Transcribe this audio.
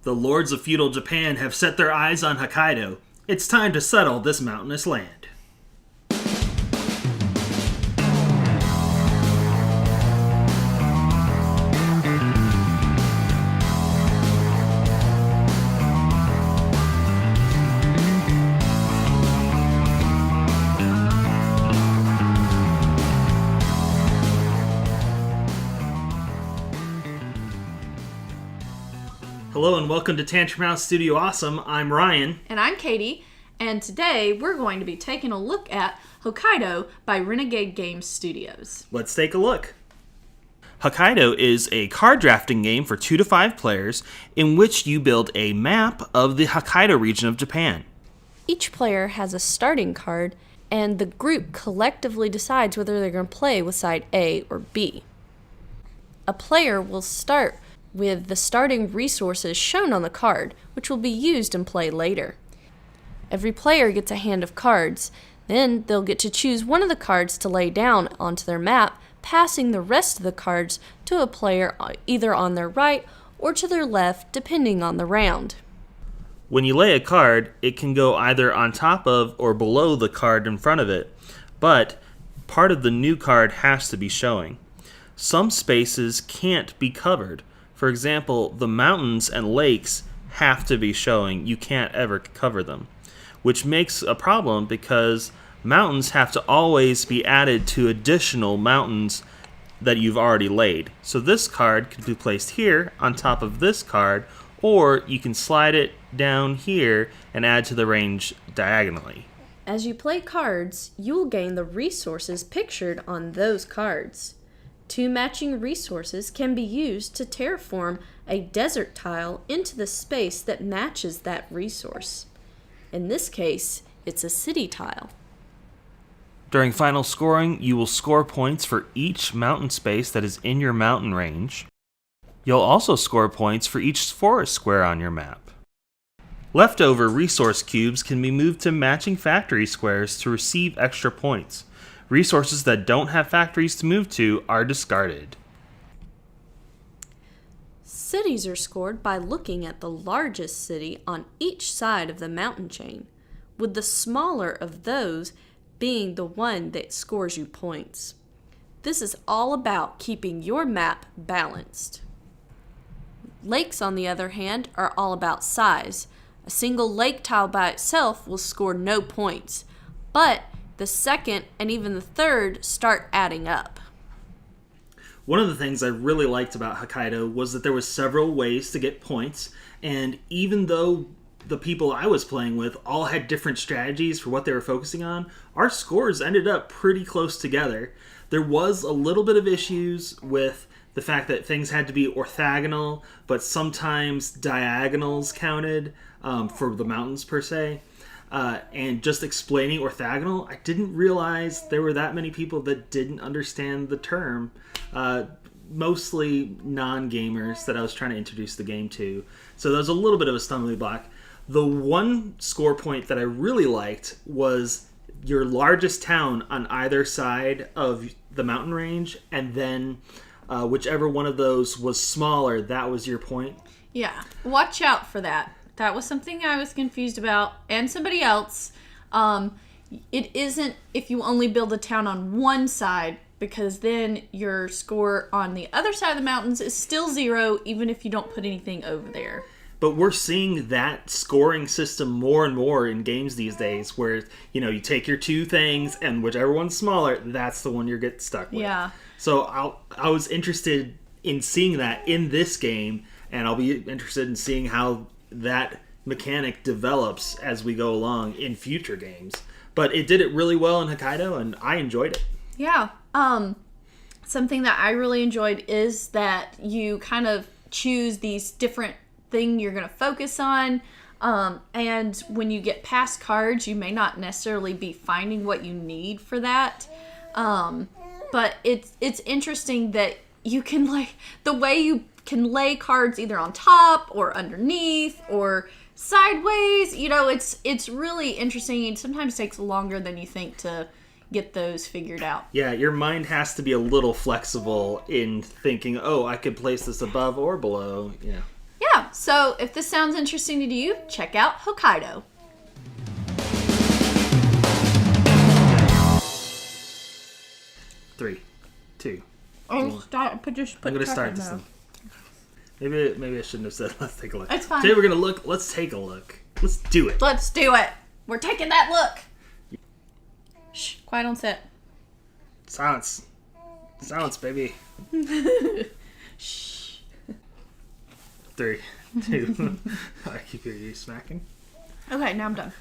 The lords of feudal Japan have set their eyes on Hokkaido. It's time to settle this mountainous land. Hello and welcome to Tantrum House Studio Awesome. I'm Ryan. And I'm Katie. And today we're going to be taking a look at Hokkaido by Renegade Game Studios. Let's take a look. Hokkaido is a card drafting game for 2 to 5 players in which you build a map of the Hokkaido region of Japan. Each player has a starting card, and the group collectively decides whether they're going to play with side A or B. A player will start with the starting resources shown on the card, which will be used in play later. Every player gets a hand of cards, then they'll get to choose one of the cards to lay down onto their map, passing the rest of the cards to a player either on their right or to their left, depending on the round. When you lay a card, it can go either on top of or below the card in front of it, but part of the new card has to be showing. Some spaces can't be covered. For example, the mountains and lakes have to be showing. You can't ever cover them, which makes a problem because mountains have to always be added to additional mountains that you've already laid. So this card could be placed here on top of this card, or you can slide it down here and add to the range diagonally. As you play cards, you will gain the resources pictured on those cards. 2 matching resources can be used to terraform a desert tile into the space that matches that resource. In this case, it's a city tile. During final scoring, you will score points for each mountain space that is in your mountain range. You'll also score points for each forest square on your map. Leftover resource cubes can be moved to matching factory squares to receive extra points. Resources that don't have factories to move to are discarded. Cities are scored by looking at the largest city on each side of the mountain chain, with the smaller of those being the one that scores you points. This is all about keeping your map balanced. Lakes, on the other hand, are all about size. A single lake tile by itself will score no points, but the second and even the third start adding up. One of the things I really liked about Hokkaido was that there was several ways to get points, and even though the people I was playing with all had different strategies for what they were focusing on, our scores ended up pretty close together. There was a little bit of issues with the fact that things had to be orthogonal, but sometimes diagonals counted for the mountains per se. And just explaining orthogonal, I didn't realize there were that many people that didn't understand the term. Mostly non-gamers that I was trying to introduce the game to. So there was a little bit of a stumbling block. The one score point that I really liked was your largest town on either side of the mountain range, and then whichever one of those was smaller, that was your point. Yeah, watch out for that. That was something I was confused about, and somebody else. It isn't if you only build a town on one side, because then your score on the other side of the mountains is still 0, even if you don't put anything over there. But we're seeing that scoring system more and more in games these days, where you take your 2 things, and whichever one's smaller, that's the one you get stuck with. Yeah. So I was interested in seeing that in this game, and I'll be interested in seeing how that mechanic develops as we go along in future games. But it did it really well in Hokkaido, and I enjoyed it. Yeah. Something that I really enjoyed is that you kind of choose these different things you're going to focus on. And when you get past cards, you may not necessarily be finding what you need for that. But it's interesting that you can the way you can lay cards either on top or underneath or sideways. It's really interesting. It sometimes takes longer than you think to get those figured out. Yeah, your mind has to be a little flexible in thinking, oh, I could place this above or below. Yeah. Yeah, Yeah, so if this sounds interesting to you, check out Hokkaido. Three, two. Oh, stop. I'm gonna start this thing. Maybe I shouldn't have said let's take a look. It's fine. Today we're gonna look. Let's take a look. Let's do it. Let's do it. We're taking that look. Shh, quiet on set. Silence. Silence, baby. Shh. 3, 2. I keep hearing you smacking. Okay, now I'm done.